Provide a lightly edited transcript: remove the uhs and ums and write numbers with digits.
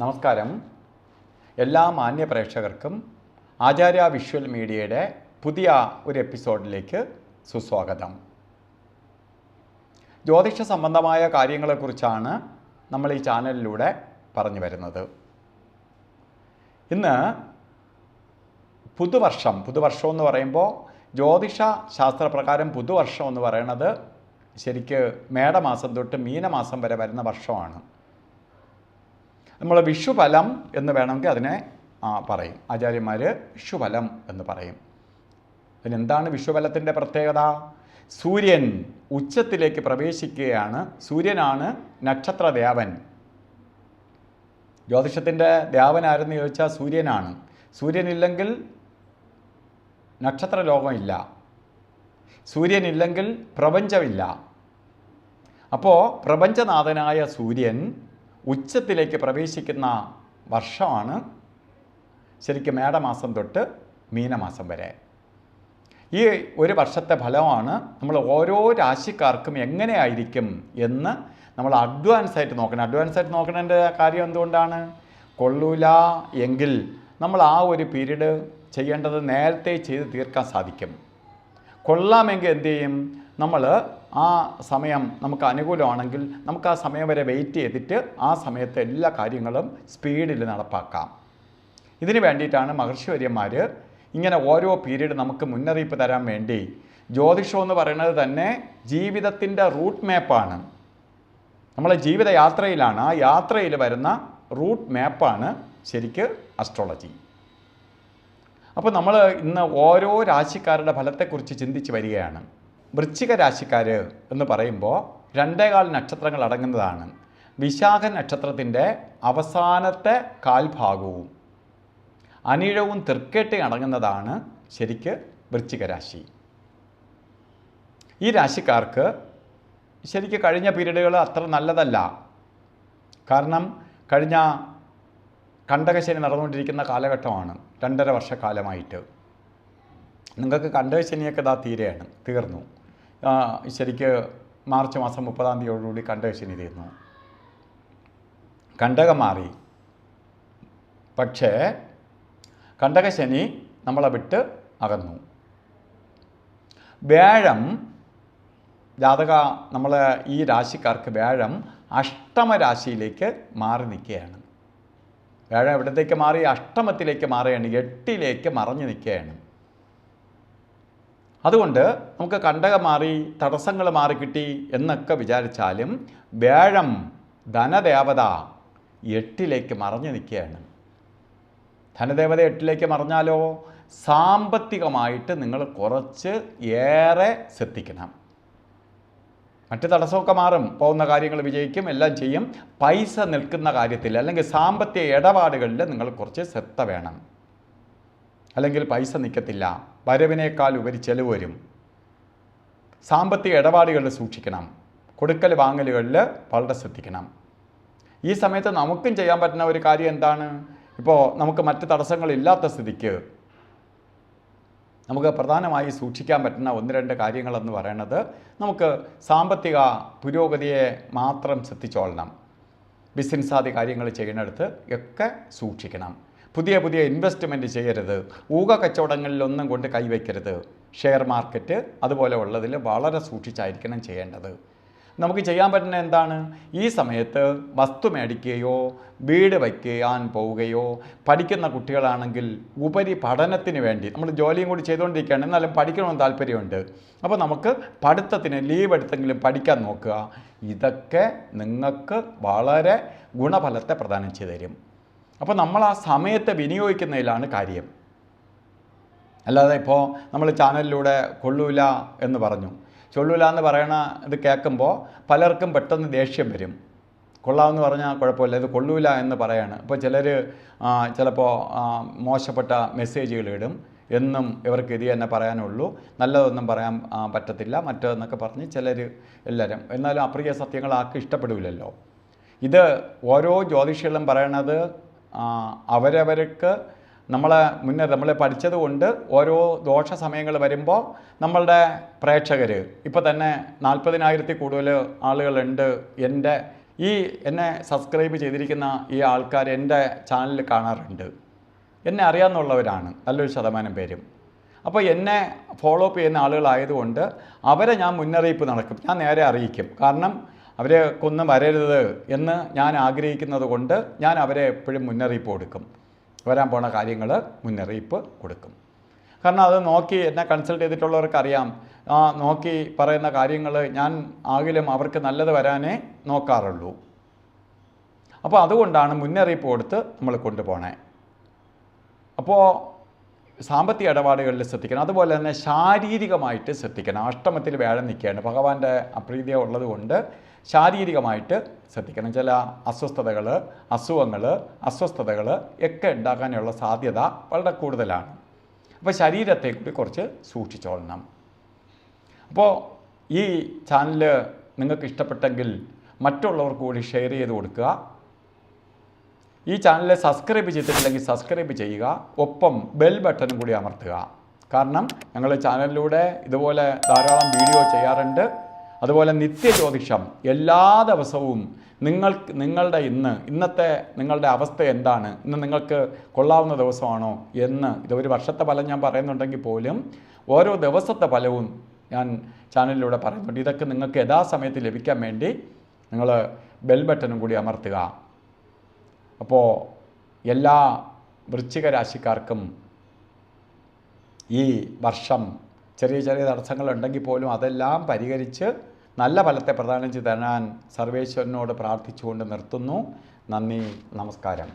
നമസ്കാരം. എല്ലാ മാന്യ പ്രേക്ഷകർക്കും ആചാര്യ വിഷ്വൽ മീഡിയയുടെ പുതിയ ഒരു എപ്പിസോഡിലേക്ക് സുസ്വാഗതം. ജ്യോതിഷ സംബന്ധമായ കാര്യങ്ങളെക്കുറിച്ചാണ് നമ്മൾ ഈ ചാനലിലൂടെ പറഞ്ഞു വരുന്നത്. ഇന്ന് പുതുവർഷം എന്ന് പറയുമ്പോൾ ജ്യോതിഷ ശാസ്ത്രപ്രകാരം പുതുവർഷം എന്ന് പറയുന്നത് ശരിക്ക് മേടമാസം തൊട്ട് മീനമാസം വരെ വരുന്ന വർഷമാണ്. നമ്മൾ വിഷുഫലം എന്ന് വേണമെങ്കിൽ അതിനെ പറയും. ആചാര്യന്മാർ വിഷുഫലം എന്ന് പറയും. അതിനെന്താണ് വിഷുഫലത്തിൻ്റെ പ്രത്യേകത? സൂര്യൻ ഉച്ചത്തിലേക്ക് പ്രവേശിക്കുകയാണ്. സൂര്യനാണ് നക്ഷത്രദേവൻ. ജ്യോതിഷത്തിൻ്റെ ദേവനാരെന്ന് ചോദിച്ചാൽ സൂര്യനാണ്. സൂര്യനില്ലെങ്കിൽ നക്ഷത്രലോകമില്ല, സൂര്യനില്ലെങ്കിൽ പ്രപഞ്ചമില്ല. അപ്പോൾ പ്രപഞ്ചനാഥനായ സൂര്യൻ ഉച്ചത്തിലേക്ക് പ്രവേശിക്കുന്ന വർഷമാണ് ശരിക്കും മേടമാസം തൊട്ട് മീനമാസം വരെ. ഈ ഒരു വർഷത്തെ ഫലമാണ് നമ്മൾ ഓരോ രാശിക്കാർക്കും എങ്ങനെയായിരിക്കും എന്ന് നമ്മൾ അഡ്വാൻസ് ആയിട്ട് നോക്കണം. അഡ്വാൻസ് ആയിട്ട് നോക്കണതിൻ്റെ കാര്യം എന്തുകൊണ്ടാണ്? കൊള്ളൂല എങ്കിൽ നമ്മൾ ആ ഒരു പീരീഡ് ചെയ്യേണ്ടത് നേരത്തെ ചെയ്ത് തീർക്കാൻ സാധിക്കും. കൊള്ളാമെങ്കിൽ എന്തു ചെയ്യും? നമ്മൾ ആ സമയം നമുക്ക് അനുകൂലമാണെങ്കിൽ നമുക്ക് ആ സമയം വരെ വെയിറ്റ് ചെയ്തിട്ട് ആ സമയത്ത് എല്ലാ കാര്യങ്ങളും സ്പീഡിൽ നടപ്പാക്കാം. ഇതിന് വേണ്ടിയിട്ടാണ് മഹർഷിവര്യന്മാർ ഇങ്ങനെ ഓരോ പീരീഡ് നമുക്ക് മുന്നറിയിപ്പ് തരാൻ വേണ്ടി. ജ്യോതിഷം എന്ന് പറയുന്നത് തന്നെ ജീവിതത്തിൻ്റെ റൂട്ട് മാപ്പാണ്. നമ്മളെ ജീവിത യാത്രയിലാണ്. ആ യാത്രയിൽ വരുന്ന റൂട്ട് മാപ്പാണ് ശരിക്ക് അസ്ട്രോളജി. അപ്പോൾ നമ്മൾ ഇന്ന് ഓരോ രാശിക്കാരുടെ ഫലത്തെക്കുറിച്ച് ചിന്തിച്ച് വരികയാണ്. വൃശ്ചിക രാശിക്കാർ എന്ന് പറയുമ്പോൾ 2.25 നക്ഷത്രങ്ങൾ അടങ്ങുന്നതാണ്. വിശാഖ നക്ഷത്രത്തിൻ്റെ അവസാനത്തെ കാൽഭാഗവും അനിഴവും തൃക്കേട്ടയും അടങ്ങുന്നതാണ് ശരിക്ക് വൃശ്ചിക രാശി. ഈ രാശിക്കാർക്ക് ശരിക്ക് കഴിഞ്ഞ പീരീഡുകൾ അത്ര നല്ലതല്ല. കാരണം കഴിഞ്ഞ കണ്ടകശനി നടന്നുകൊണ്ടിരിക്കുന്ന കാലഘട്ടമാണ്. 2.5 വർഷക്കാലമായിട്ട് നിങ്ങൾക്ക് കണ്ടകശനിയൊക്കെ തീർന്നു. ശരിക്ക് മാർച്ച് മാസം 30-ാം തീയതിയോടുകൂടി കണ്ടകശനി തീർന്നു. കണ്ടകം മാറി. പക്ഷേ കണ്ടകശനി നമ്മളെ വിട്ട് അകന്നു. വ്യാഴം നമ്മളെ ഈ രാശിക്കാർക്ക് വ്യാഴം അഷ്ടമരാശിയിലേക്ക് മാറി നിൽക്കുകയാണ്. വ്യാഴം എവിടത്തേക്ക് മാറി? അഷ്ടമത്തിലേക്ക് മാറുകയാണ്. 8ലേക്ക് മറഞ്ഞു നിൽക്കുകയാണ്. അതുകൊണ്ട് നമുക്ക് കണ്ടകം മാറി, തടസ്സങ്ങൾ മാറിക്കിട്ടി എന്നൊക്കെ വിചാരിച്ചാലും വ്യാഴം ധനദേവത 8ലേക്ക് മറഞ്ഞു നിൽക്കുകയാണ്. ധനദേവത 8ലേക്ക് മറഞ്ഞാലോ സാമ്പത്തികമായിട്ട് നിങ്ങൾ കുറച്ച് ഏറെ ശ്രദ്ധിക്കണം. മറ്റ് തടസ്സമൊക്കെ മാറും, പോകുന്ന കാര്യങ്ങൾ വിജയിക്കും, എല്ലാം ചെയ്യും. പൈസ നിൽക്കുന്ന കാര്യത്തിൽ അല്ലെങ്കിൽ സാമ്പത്തിക ഇടപാടുകളിൽ നിങ്ങൾ കുറച്ച് ശ്രദ്ധ വേണം. അല്ലെങ്കിൽ പൈസ നിൽക്കത്തില്ല, വരവിനേക്കാൾ ഉപരി ചെലവ് വരും. സാമ്പത്തിക ഇടപാടുകളിൽ സൂക്ഷിക്കണം. കൊടുക്കൽ വാങ്ങലുകളിൽ വളരെ ശ്രദ്ധിക്കണം. ഈ സമയത്ത് നമുക്കും ചെയ്യാൻ പറ്റുന്ന ഒരു കാര്യം എന്താണ്? ഇപ്പോൾ നമുക്ക് മറ്റ് തടസ്സങ്ങളില്ലാത്ത സ്ഥിതിക്ക് നമുക്ക് പ്രധാനമായി സൂക്ഷിക്കാൻ പറ്റുന്ന 1-2 കാര്യങ്ങളെന്ന് പറയുന്നത്, നമുക്ക് സാമ്പത്തിക പുരോഗതിയെ മാത്രം ശ്രദ്ധിച്ചോളണം. ബിസിനസ് ആദ്യ കാര്യങ്ങൾ ചെയ്യുന്നിടത്ത് ഒക്കെ സൂക്ഷിക്കണം. പുതിയ ഇൻവെസ്റ്റ്മെൻറ്റ് ചെയ്യരുത്. ഊഹ കച്ചവടങ്ങളിലൊന്നും കൊണ്ട് കൈവയ്ക്കരുത്. ഷെയർ മാർക്കറ്റ് അതുപോലെ ഉള്ളതിൽ വളരെ സൂക്ഷിച്ചായിരിക്കണം ചെയ്യേണ്ടത്. നമുക്ക് ചെയ്യാൻ പറ്റുന്ന എന്താണ്? ഈ സമയത്ത് വസ്തു മേടിക്കുകയോ വീട് വയ്ക്കാൻ പോവുകയോ, പഠിക്കുന്ന കുട്ടികളാണെങ്കിൽ ഉപരി പഠനത്തിന് വേണ്ടി നമ്മൾ ജോലിയും കൂടി ചെയ്തുകൊണ്ടിരിക്കുകയാണ്, എന്നാലും പഠിക്കണമെന്ന് താല്പര്യമുണ്ട്. അപ്പോൾ നമുക്ക് പഠിത്തത്തിന് ലീവ് എടുത്തെങ്കിലും പഠിക്കാൻ നോക്കുക. ഇതൊക്കെ നിങ്ങൾക്ക് വളരെ ഗുണഫലത്തെ പ്രദാനം ചെയ്തു തരും. അപ്പോൾ നമ്മൾ ആ സമയത്തെ വിനിയോഗിക്കുന്നതിലാണ് കാര്യം. അല്ലാതെ ഇപ്പോൾ നമ്മൾ ചാനലിലൂടെ കൊള്ളൂല എന്ന് പറഞ്ഞു, ചൊല്ലൂല എന്ന് പറയണ ഇത് കേൾക്കുമ്പോൾ പലർക്കും പെട്ടെന്ന് ദേഷ്യം വരും. കൊള്ളാമെന്ന് പറഞ്ഞാൽ കുഴപ്പമില്ല, ഇത് കൊള്ളൂല എന്ന് പറയാണ്. ഇപ്പോൾ ചിലർ ചിലപ്പോൾ മോശപ്പെട്ട മെസ്സേജുകൾ ഇടും. എന്നും ഇവർക്ക് ഇത് തന്നെ പറയാനുള്ളൂ, നല്ലതൊന്നും പറയാൻ പറ്റത്തില്ല, മറ്റതെന്നൊക്കെ പറഞ്ഞ് ചിലർ എല്ലാവരും. എന്നാലും അപ്രിയ സത്യങ്ങൾ ആർക്കും ഇഷ്ടപ്പെടില്ലല്ലോ. ഇത് ഓരോ ജ്യോതിഷികളും പറയണത് അവരവർക്ക് നമ്മളെ പഠിച്ചത് കൊണ്ട് ഓരോ ദോഷ സമയങ്ങൾ വരുമ്പോൾ നമ്മളുടെ പ്രേക്ഷകർ ഇപ്പോൾ തന്നെ 40,000-ൽ കൂടുതൽ ആളുകളുണ്ട് എൻ്റെ ഈ എന്നെ സബ്സ്ക്രൈബ് ചെയ്തിരിക്കുന്ന ഈ ആൾക്കാർ എൻ്റെ ചാനൽ കാണാറുണ്ട്. എന്നെ അറിയാമെന്നുള്ളവരാണ് നല്ലൊരു ശതമാനം പേരും. അപ്പോൾ എന്നെ ഫോളോ അപ്പ് ചെയ്യുന്ന ആളുകളായതുകൊണ്ട് അവരെ ഞാൻ മുന്നറിയിപ്പ് നടക്കും, ഞാൻ നേരെ അറിയിക്കും. കാരണം അവരെ കൊന്നും വരരുത് എന്ന് ഞാൻ ആഗ്രഹിക്കുന്നത് കൊണ്ട് ഞാൻ അവരെ എപ്പോഴും മുന്നറിയിപ്പ് കൊടുക്കും. വരാൻ പോണ കാര്യങ്ങൾ മുന്നറിയിപ്പ് കൊടുക്കും. കാരണം അത് നോക്കി എന്നെ കൺസൾട്ട് ചെയ്തിട്ടുള്ളവർക്കറിയാം, നോക്കി പറയുന്ന കാര്യങ്ങൾ ഞാൻ ആകിലും അവർക്ക് നല്ലത് വരാനേ നോക്കാറുള്ളൂ. അപ്പോൾ അതുകൊണ്ടാണ് മുന്നറിയിപ്പ് കൊടുത്ത് നമ്മൾ കൊണ്ടുപോകണേ. അപ്പോൾ സാമ്പത്തിക ഇടപാടുകളിൽ ശ്രദ്ധിക്കണം. അതുപോലെ തന്നെ ശാരീരികമായിട്ട് ശ്രദ്ധിക്കണം. അഷ്ടമത്തിൽ വ്യാഴം നിൽക്കുകയാണ്, ഭഗവാന്റെ അപ്രീതിയ ഉള്ളതുകൊണ്ട് ശാരീരികമായിട്ട് ശ്രദ്ധിക്കണം. ചില അസ്വസ്ഥതകൾ, അസ്വസ്ഥതകൾ ഒക്കെ ഉണ്ടാക്കാനുള്ള സാധ്യത വളരെ കൂടുതലാണ്. അപ്പോൾ ശരീരത്തെ കൂടി കുറച്ച് സൂക്ഷിച്ചോളണം. അപ്പോൾ ഈ ചാനൽ നിങ്ങൾക്ക് ഇഷ്ടപ്പെട്ടെങ്കിൽ മറ്റുള്ളവർക്ക് കൂടി ഷെയർ ചെയ്ത് കൊടുക്കുക. ഈ ചാനൽ സബ്സ്ക്രൈബ് ചെയ്തിട്ടില്ലെങ്കിൽ സബ്സ്ക്രൈബ് ചെയ്യുക, ഒപ്പം ബെൽ ബട്ടണും കൂടി അമർത്തുക. കാരണം ഞങ്ങൾ ചാനലിലൂടെ ഇതുപോലെ ധാരാളം വീഡിയോ ചെയ്യാറുണ്ട്. അതുപോലെ നിത്യജ്യോതിഷം എല്ലാ ദിവസവും നിങ്ങളുടെ ഇന്നത്തെ നിങ്ങളുടെ അവസ്ഥ എന്താണ്, ഇന്ന് നിങ്ങൾക്ക് കൊള്ളാവുന്ന ദിവസമാണോ എന്ന്, ഇതൊരു വർഷത്തെ ഫലം ഞാൻ പറയുന്നുണ്ടെങ്കിൽ പോലും ഓരോ ദിവസത്തെ ഫലവും ഞാൻ ചാനലിലൂടെ പറയുന്നുണ്ട്. ഇതൊക്കെ നിങ്ങൾക്ക് യഥാസമയത്ത് ലഭിക്കാൻ വേണ്ടി നിങ്ങൾ ബെൽ ബട്ടണും കൂടി അമർത്തുക. അപ്പോൾ എല്ലാ വൃശ്ചിക രാശിക്കാർക്കും ഈ വർഷം ചെറിയ ചെറിയ തടസ്സങ്ങളുണ്ടെങ്കിൽ പോലും അതെല്ലാം പരിഹരിച്ച് നല്ല ഫലത്തെ പ്രദാനം ചെയ്ത് തരാൻ സർവേശ്വരനോട് പ്രാർത്ഥിച്ചുകൊണ്ട് നിർത്തുന്നു. നന്ദി, നമസ്കാരം.